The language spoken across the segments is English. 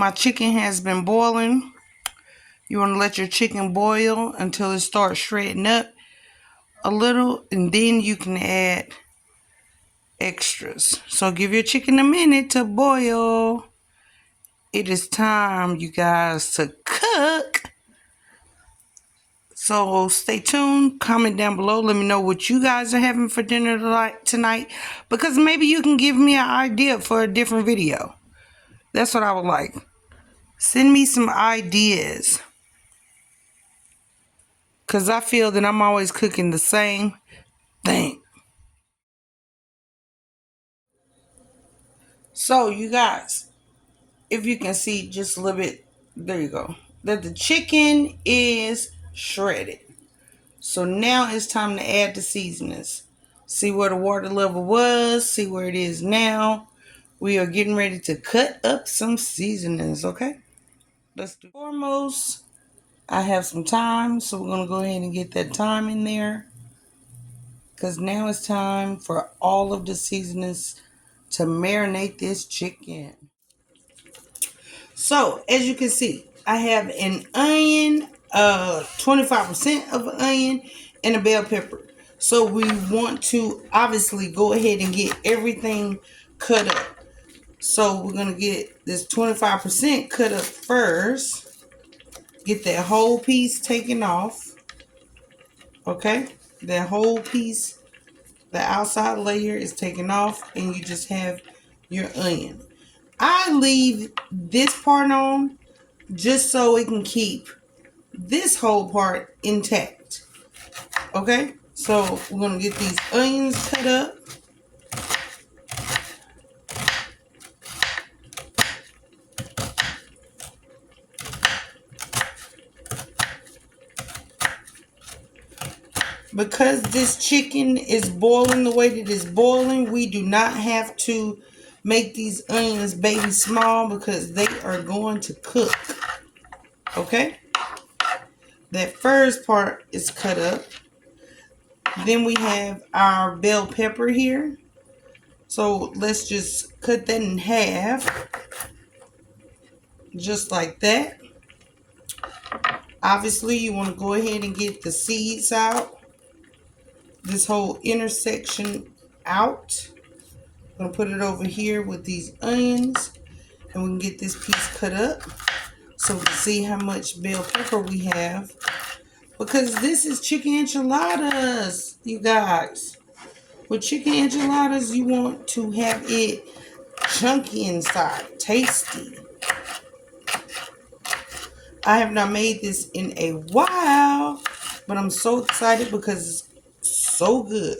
my chicken has been boiling. You want to let your chicken boil until it starts shredding up a little, and then you can add extras. So give your chicken a minute to boil. It is time, you guys, to cook. So stay tuned. Comment down below. Let me know what you guys are having for dinner tonight, because maybe you can give me an idea for a different video. That's what I would like. Send me some ideas, because I feel that I'm always cooking the same thing. So you guys, if you can see just a little bit, there you go, that the chicken is shredded. So now it's time to add the seasonings. See where the water level was, see where it is now. We are getting ready to cut up some seasonings, okay? Let's do foremost. I have some thyme, so we're gonna go ahead and get that thyme in there, because now it's time for all of the seasonings to marinate this chicken. So, as you can see, I have an onion, 25% of an onion, and a bell pepper. So we want to obviously go ahead and get everything cut up. So we're going to get this 25% cut up first. Get that whole piece taken off. Okay? That whole piece, the outside layer is taken off, and you just have your onion. I leave this part on just so it can keep this whole part intact. Okay, so we're gonna get these onions cut up. Because this chicken is boiling the way that it's boiling, we do not have to make these onions baby small, because they are going to cook. Okay, that first part is cut up. Then we have our bell pepper here. So let's just cut that in half. Just like that. Obviously, you want to go ahead and get the seeds out. This whole intersection out. I'm going to put it over here with these onions. And we can get this piece cut up, so we can see how much bell pepper we have. Because this is chicken enchiladas, you guys. With chicken enchiladas, you want to have it chunky inside, tasty. I have not made this in a while, but I'm so excited because it's so good.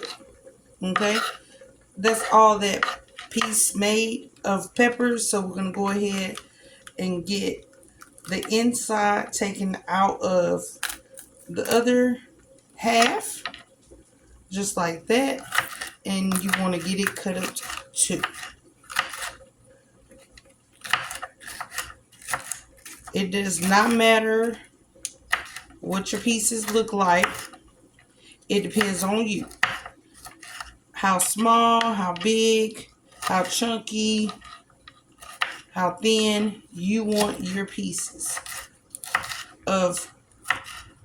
Okay, that's all that piece made of peppers. So we're gonna go ahead and get the inside taken out of the other half, just like that. And you want to get it cut up too. It does not matter what your pieces look like. It depends on you. How small, how big, how chunky, how thin you want your pieces of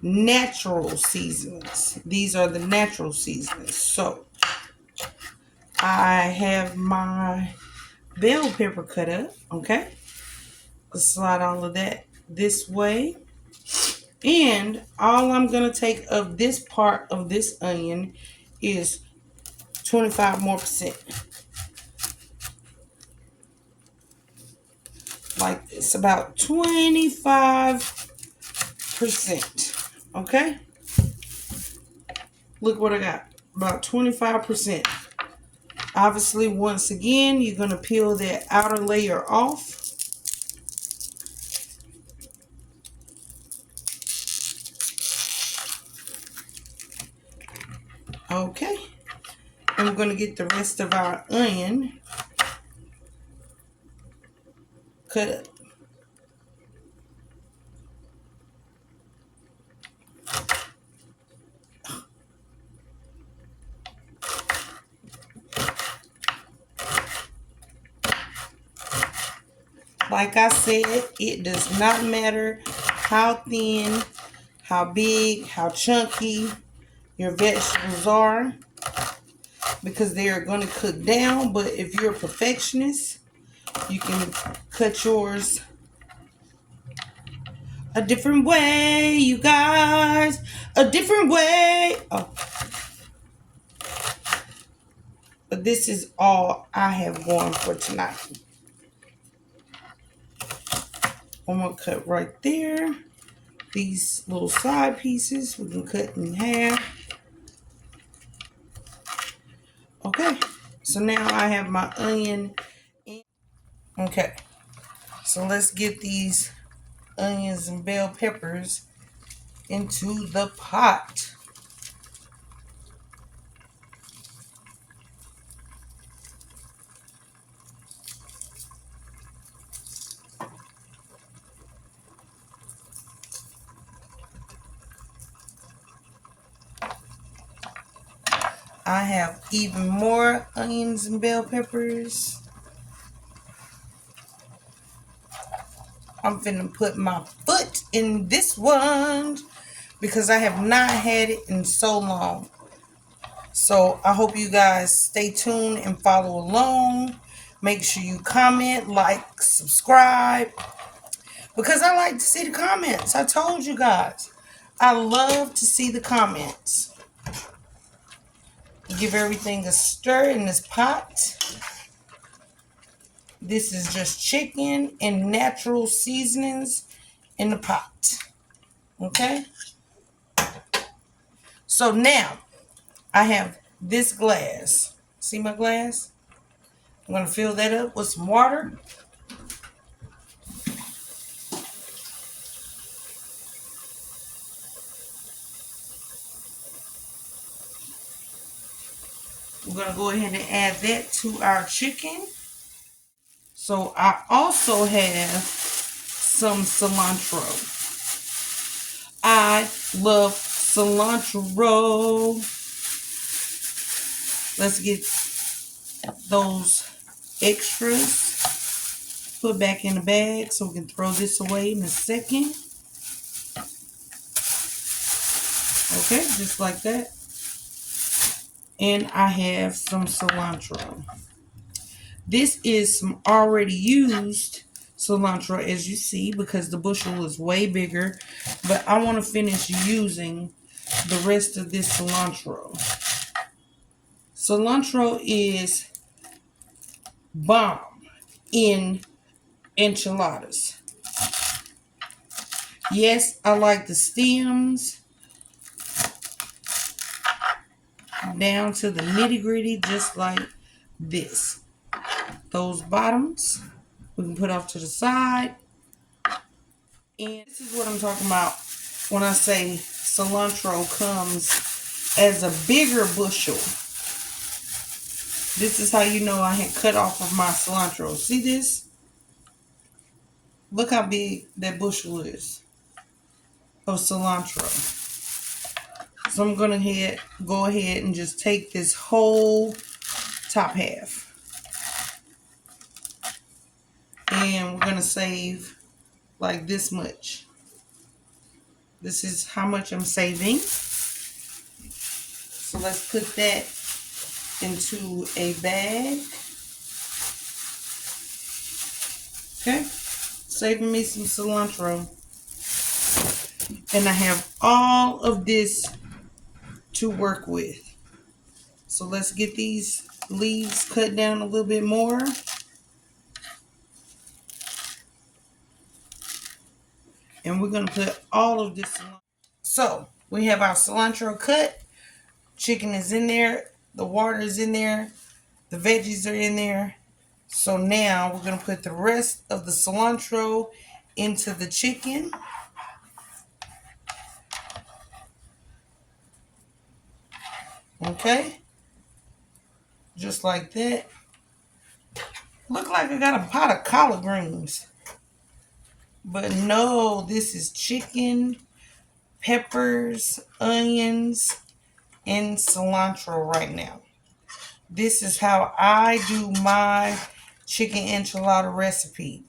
natural seasonings. These are the natural seasonings. So I have my bell pepper cut up. Okay, let's slide all of that this way. And all I'm going to take of this part of this onion is 25% more. Like this, about 25%. Okay? Look what I got. About 25%. Obviously, once again, you're going to peel that outer layer off. Okay. And we're going to get the rest of our onion cut up. Like I said, it does not matter how thin, how big, how chunky your vegetables are, because they are going to cook down. But if you're a perfectionist, you can cut yours a different way, you guys. A different way. Oh, but this is all I have going for tonight. I'm going to cut right there. These little side pieces we can cut in half. Okay, so now I have my onion. Okay, so let's get these onions and bell peppers into the pot. I have even more onions and bell peppers. I'm finna put my foot in this one because I have not had it in so long. So I hope you guys stay tuned and follow along. Make sure you comment, like, subscribe, because I like to see the comments. I told you guys, I love to see the comments. Give everything a stir in this pot. This is just chicken and natural seasonings in the pot. Okay? So now I have this glass. See my glass? I'm going to fill that up with some water. We're going to go ahead and add that to our chicken. So I also have some cilantro. I love cilantro. Let's get those extras put back in the bag so we can throw this away in a second. Okay, just like that. And I have some cilantro. This is some already used cilantro, as you see, because the bushel is way bigger. But I want to finish using the rest of this cilantro. Cilantro is bomb in enchiladas. Yes, I like the stems down to the nitty gritty, just like this. Those bottoms we can put off to the side. And this is what I'm talking about when I say cilantro comes as a bigger bushel. This is how you know I had cut off of my cilantro. See this? Look how big that bushel is of cilantro. So I'm going to go ahead and just take this whole top half. And we're going to save like this much. This is how much I'm saving. So let's put that into a bag. Okay. Saving me some cilantro. And I have all of this to work with. So let's get these leaves cut down a little bit more. And we're going to put all of this. So we have our cilantro cut. Chicken is in there. The water is in there. The veggies are in there. So now we're going to put the rest of the cilantro into the chicken. Okay. Just like that. Look like I got a pot of collard greens. But no, this is chicken, peppers, onions, and cilantro right now. This is how I do my chicken enchilada recipe.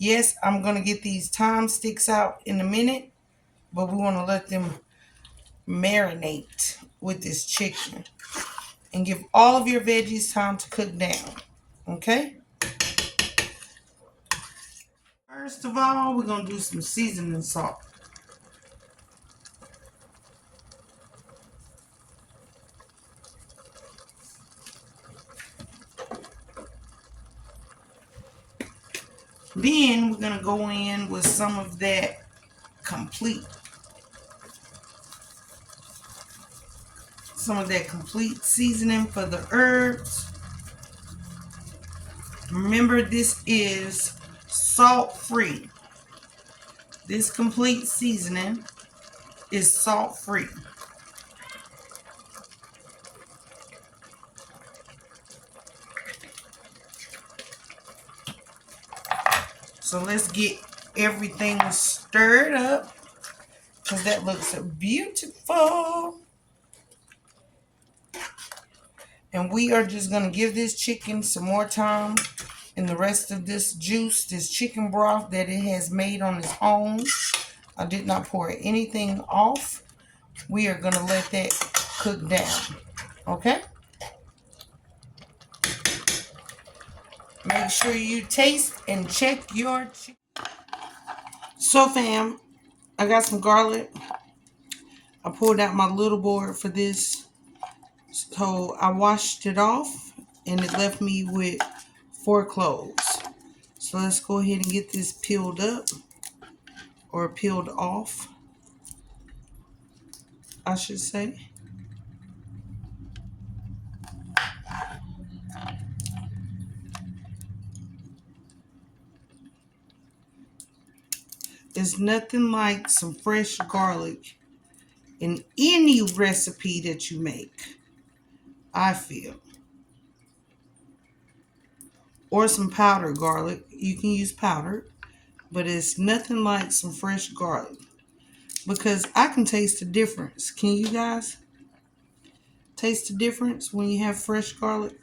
Yes, I'm going to get these thyme sticks out in a minute, but we want to let them marinate with this chicken and give all of your veggies time to cook down. Okay? First of all, we're going to do some seasoning salt. Then we're going to go in with some of that complete seasoning for the herbs. Remember, this is salt free. This complete seasoning is salt free. So let's get everything stirred up because that looks beautiful. And we are just going to give this chicken some more time and the rest of this juice, this chicken broth that it has made on its own. I did not pour anything off. We are going to let that cook down. Okay? Make sure you taste and check your chicken. So fam, I got some garlic. I pulled out my little board for this. So I washed it off and it left me with 4 cloves. So let's go ahead and get this peeled up or peeled off, I should say. There's nothing like some fresh garlic in any recipe that you make, I feel. Or some powdered garlic. You can use powdered, but it's nothing like some fresh garlic. Because I can taste the difference. Can you guys taste the difference when you have fresh garlic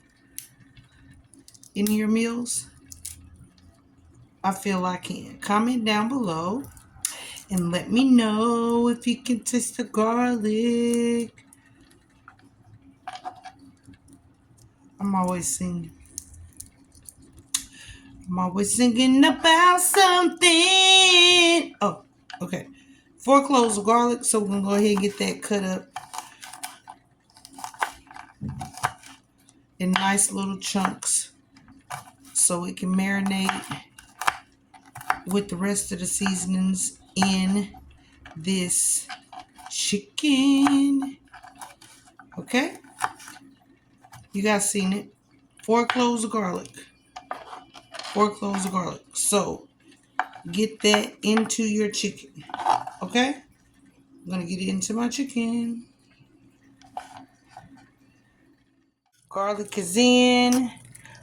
in your meals? I feel I can. Comment down below and let me know if you can taste the garlic. I'm always singing. I'm always singing about something. Oh, okay. 4 cloves of garlic, so we're going to go ahead and get that cut up in nice little chunks so it can marinate with the rest of the seasonings in this chicken. Okay? You guys seen it. 4 cloves of garlic. 4 cloves of garlic. So, get that into your chicken. Okay? I'm going to get it into my chicken. Garlic is in.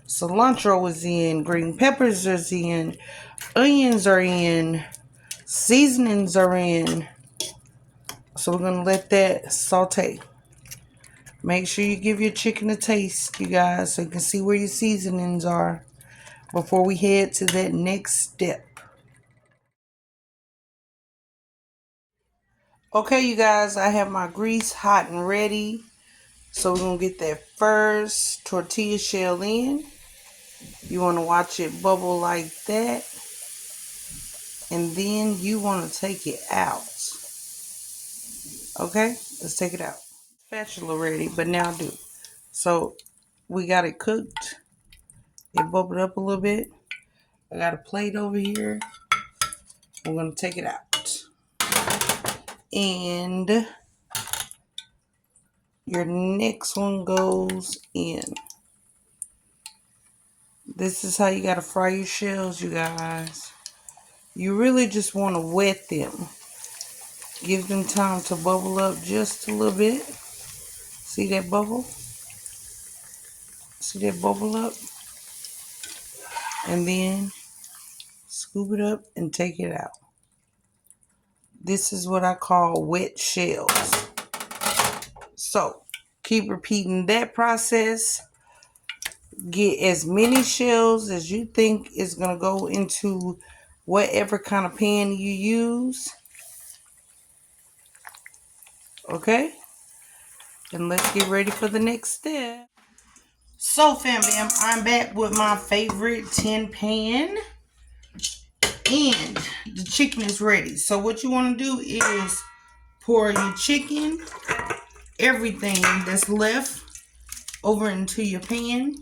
Cilantro is in. Green peppers is in. Onions are in. Seasonings are in. So we're going to let that saute. Make sure you give your chicken a taste, you guys, so you can see where your seasonings are before we head to that next step. Okay, you guys, I have my grease hot and ready. So we're going to get that first tortilla shell in. You want to watch it bubble like that. And then you want to take it out. Okay, let's take it out. Spatula ready, but now do. So we got it cooked. It bubbled up a little bit. I got a plate over here. I'm going to take it out. And your next one goes in. This is how you got to fry your shells, you guys. You really just want to wet them. Give them time to bubble up just a little bit. See that bubble? See that bubble up? And then scoop it up and take it out. This is what I call wet shells. So, keep repeating that process. Get as many shells as you think is going to go into whatever kind of pan you use. Okay? And let's get ready for the next step. So, fam bam, I'm back with my favorite tin pan. And the chicken is ready. So what you want to do is pour your chicken, everything that's left, over into your pan.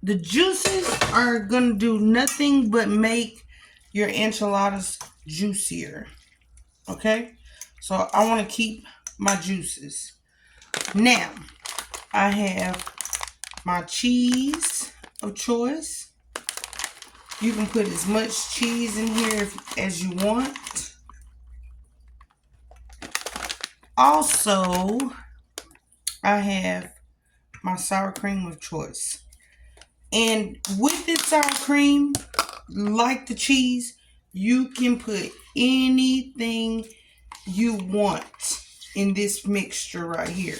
The juices are going to do nothing but make your enchiladas juicier. Okay? So I want to keep my juices. Now, I have my cheese of choice. You can put as much cheese in here as you want. Also, I have my sour cream of choice. And with this sour cream, like the cheese, you can put anything you want in this mixture right here.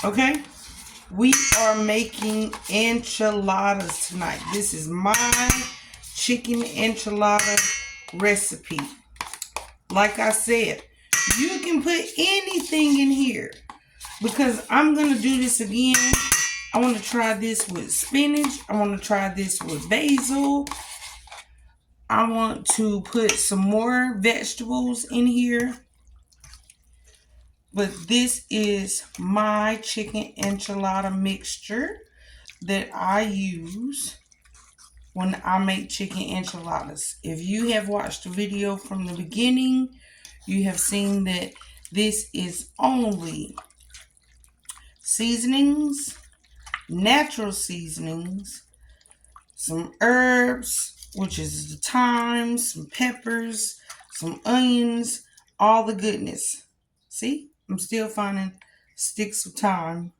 Okay? We are making enchiladas tonight. This is my chicken enchilada recipe. Like I said, you can put anything in here because I'm going to do this again. I want to try this with spinach. I want to try this with basil. I want to put some more vegetables in here. But this is my chicken enchilada mixture that I use when I make chicken enchiladas. If you have watched the video from the beginning, you have seen that this is only seasonings, natural seasonings, some herbs, which is the thyme, some peppers, some onions, all the goodness. See, I'm still finding sticks of thyme.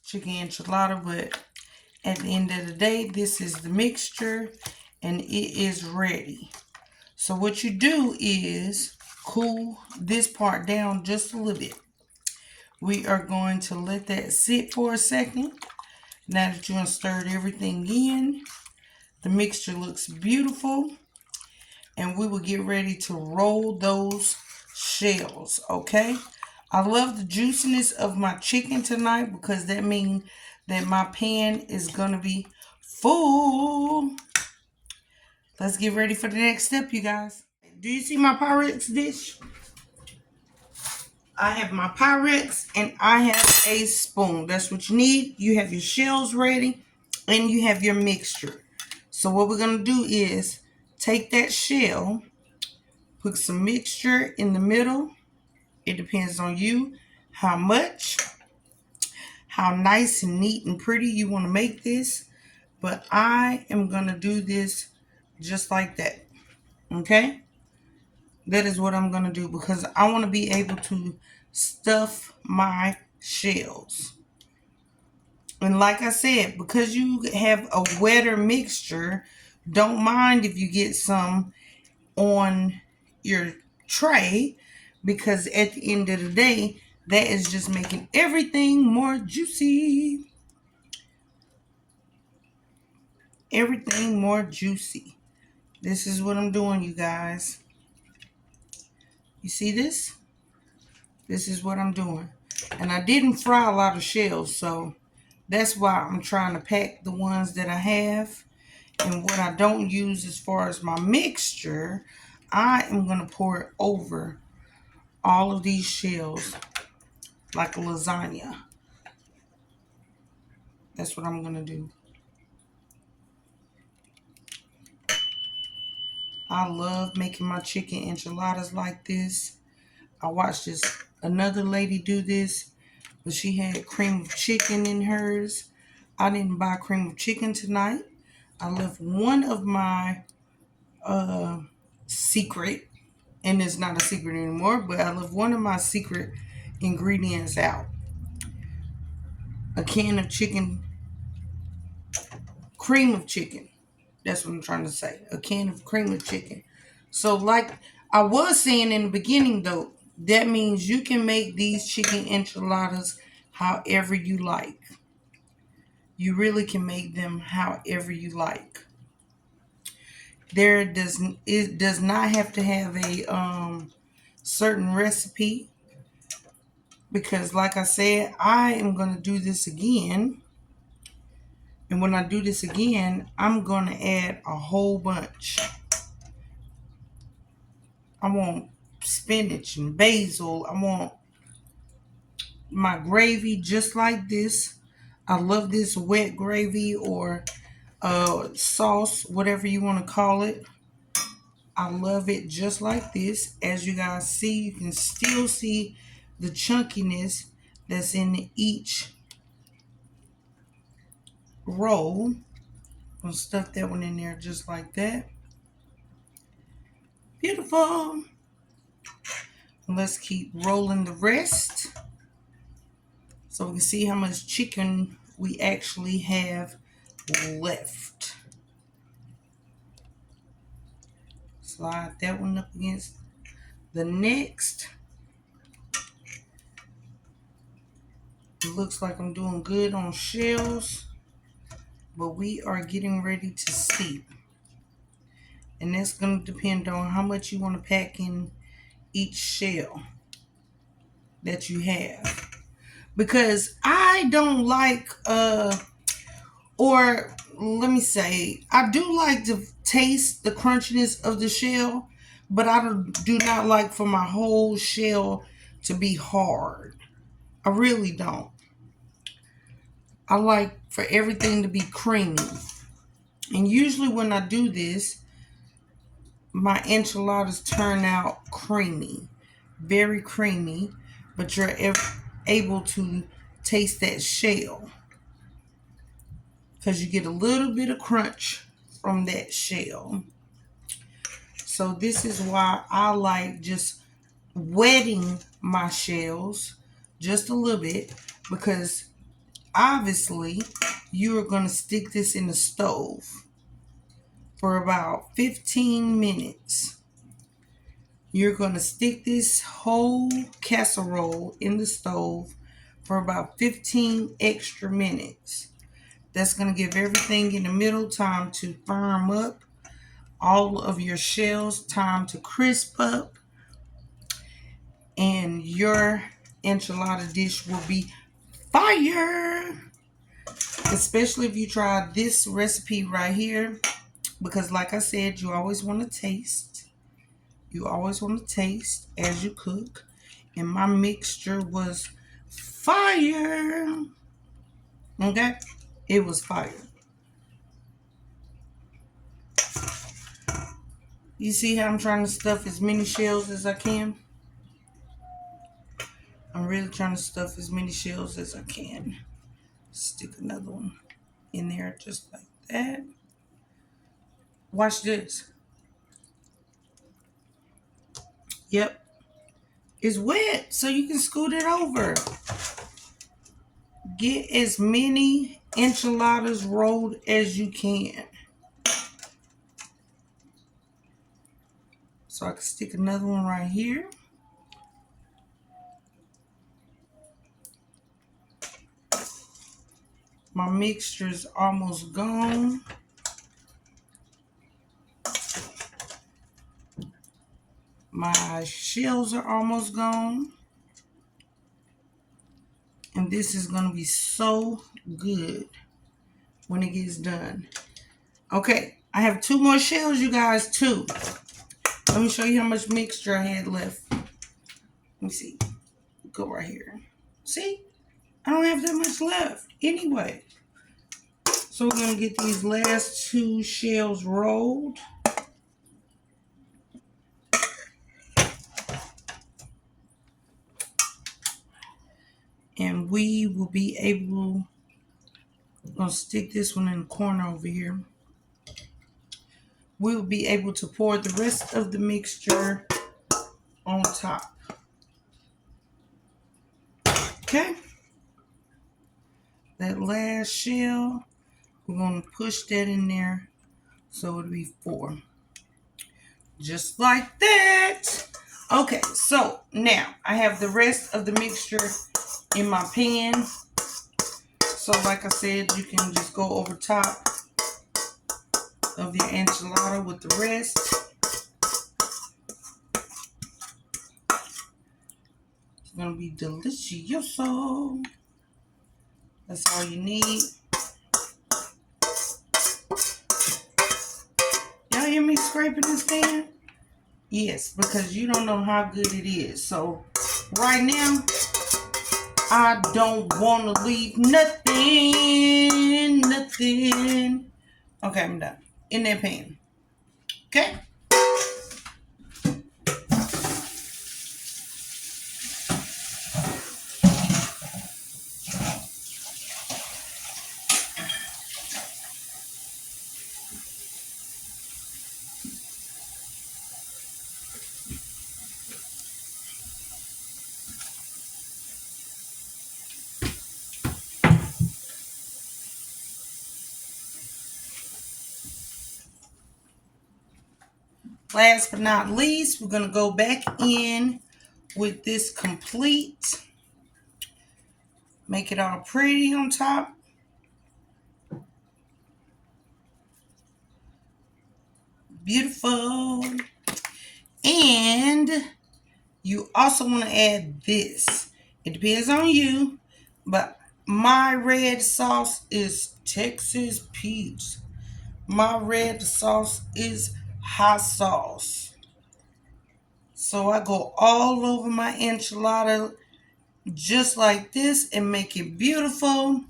Chicken enchilada, but at the end of the day, this is the mixture and it is ready. So what you do is cool this part down just a little bit. We are going to let that sit for a second. Now that you have stirred everything in, the mixture looks beautiful. And we will get ready to roll those shells, okay? I love the juiciness of my chicken tonight because that means that my pan is going to be full. Let's get ready for the next step, you guys. Do you see my Pyrex dish? I have my Pyrex and I have a spoon. That's what you need. You have your shells ready and you have your mixture. So what we're going to do is take that shell, put some mixture in the middle. It depends on you how much, how nice and neat and pretty you want to make this. But I am going to do this just like that. Okay? That is what I'm going to do because I want to be able to stuff my shells. And like I said, because you have a wetter mixture, don't mind if you get some on your tray because at the end of the day, that is just making everything more juicy. Everything more juicy. This is what I'm doing, you guys. You see this? This is what I'm doing. And I didn't fry a lot of shells, so that's why I'm trying to pack the ones that I have. And what I don't use as far as my mixture, I am going to pour it over all of these shells like a lasagna. That's what I'm going to do. I love making my chicken enchiladas like this. I watched another lady do this, but she had cream of chicken in hers. I didn't buy cream of chicken tonight. I left one of my secret, and it's not a secret anymore, but I left one of my secret ingredients out. A can of chicken, cream of chicken. That's what I'm trying to say. A can of cream of chicken. So like I was saying in the beginning though, that means you can make these chicken enchiladas however you like. You really can make them however you like. It does not have to have a certain recipe, because like I said, I am going to do this again. And when I do this again, I'm going to add a whole bunch. I want spinach and basil. I want my gravy just like this. I love this wet gravy or sauce, whatever you want to call it. I love it just like this. As you guys see, you can still see the chunkiness that's in each roll. I'm going to stuff that one in there just like that. Beautiful. Let's keep rolling the rest so we can see how much chicken we actually have left. Slide that one up against the next. It looks like I'm doing good on shells, but we are getting ready to see. And that's going to depend on how much you want to pack in each shell that you have. Because I don't like, or let me say, I do like to taste the crunchiness of the shell, but I do not like for my whole shell to be hard. I really don't. I like for everything to be creamy. And usually when I do this, my enchiladas turn out creamy, very creamy, but you're able to taste that shell because you get a little bit of crunch from that shell. So this is why I like just wetting my shells just a little bit, because obviously you are going to stick this in the stove for about 15 minutes. You're going to stick this whole casserole in the stove for about 15 extra minutes. That's going to give everything in the middle time to firm up, all of your shells time to crisp up, and your enchilada dish will be fire. Especially if you try this recipe right here, because like I said, you always want to taste. You always want to taste as you cook. And my mixture was fire. Okay? It was fire. You see how I'm trying to stuff as many shells as I can? I'm really trying to stuff as many shells as I can. Stick another one in there just like that. Watch this. Yep. It's wet, so you can scoot it over. Get as many enchiladas rolled as you can. So I can stick another one right here. My mixture is almost gone. My shells are almost gone. And this is going to be so good when it gets done. Okay, I have 2 more shells, you guys, too. Let me show you how much mixture I had left. Let me see. Go right here. See? I don't have that much left anyway. So we're going to get these last 2 shells rolled. And we will be able, I'm going to stick this one in the corner over here. We will be able to pour the rest of the mixture on top. Okay. That last shell, we're going to push that in there so it'll be 4. Just like that. Okay, so now I have the rest of the mixture in my pan. So like I said, you can just go over top of your enchilada with the rest. It's gonna be delicioso. That's all you need. Y'all hear me scraping this pan? Yes, because you don't know how good it is. So right now, I don't want to leave nothing. Okay, I'm done. In that pan. Okay? Last but not least, we're going to go back in with this complete. Make it all pretty on top. Beautiful. And you also want to add this. It depends on you, but my red sauce is Texas peach. My red sauce is hot sauce. So I go all over my enchilada just like this and make it beautiful.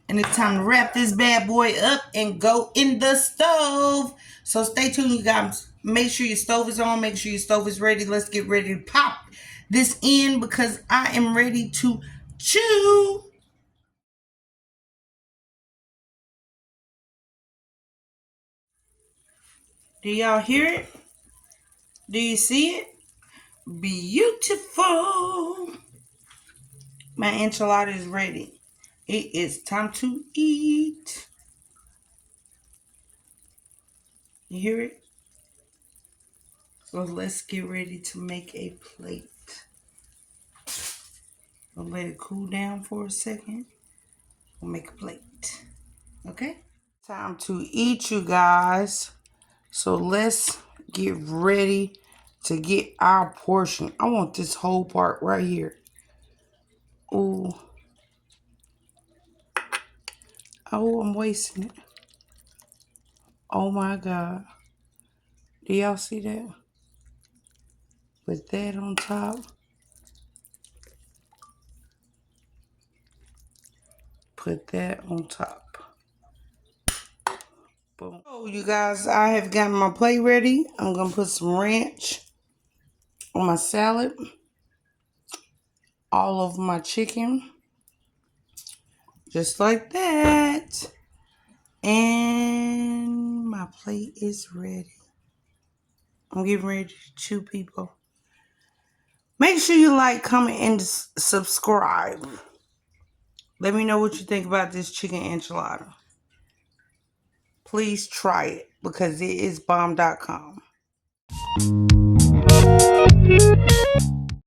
And it's time to wrap this bad boy up and go in the stove. So stay tuned, you guys. Make sure your stove is on. Make sure your stove is ready. Let's get ready to pop this in because I am ready to chew. Do y'all hear it? Do you see it? Beautiful. My enchilada is ready. It is time to eat. You hear it? So let's get ready to make a plate. I'll let it cool down for a second. We'll make a plate. Okay? Time to eat, you guys. So let's get ready to get our portion. I want this whole part right here. Ooh. Oh, I'm wasting it. Oh my God. Do y'all see that? Put that on top. Put that on top. Boom. Oh, you guys, I have gotten my plate ready. I'm going to put some ranch on my salad. All over my chicken. Just like that. And my plate is ready. I'm getting ready to chew, people. Make sure you like, comment, and subscribe. Let me know what you think about this chicken enchilada. Please try it because it is bomb.com.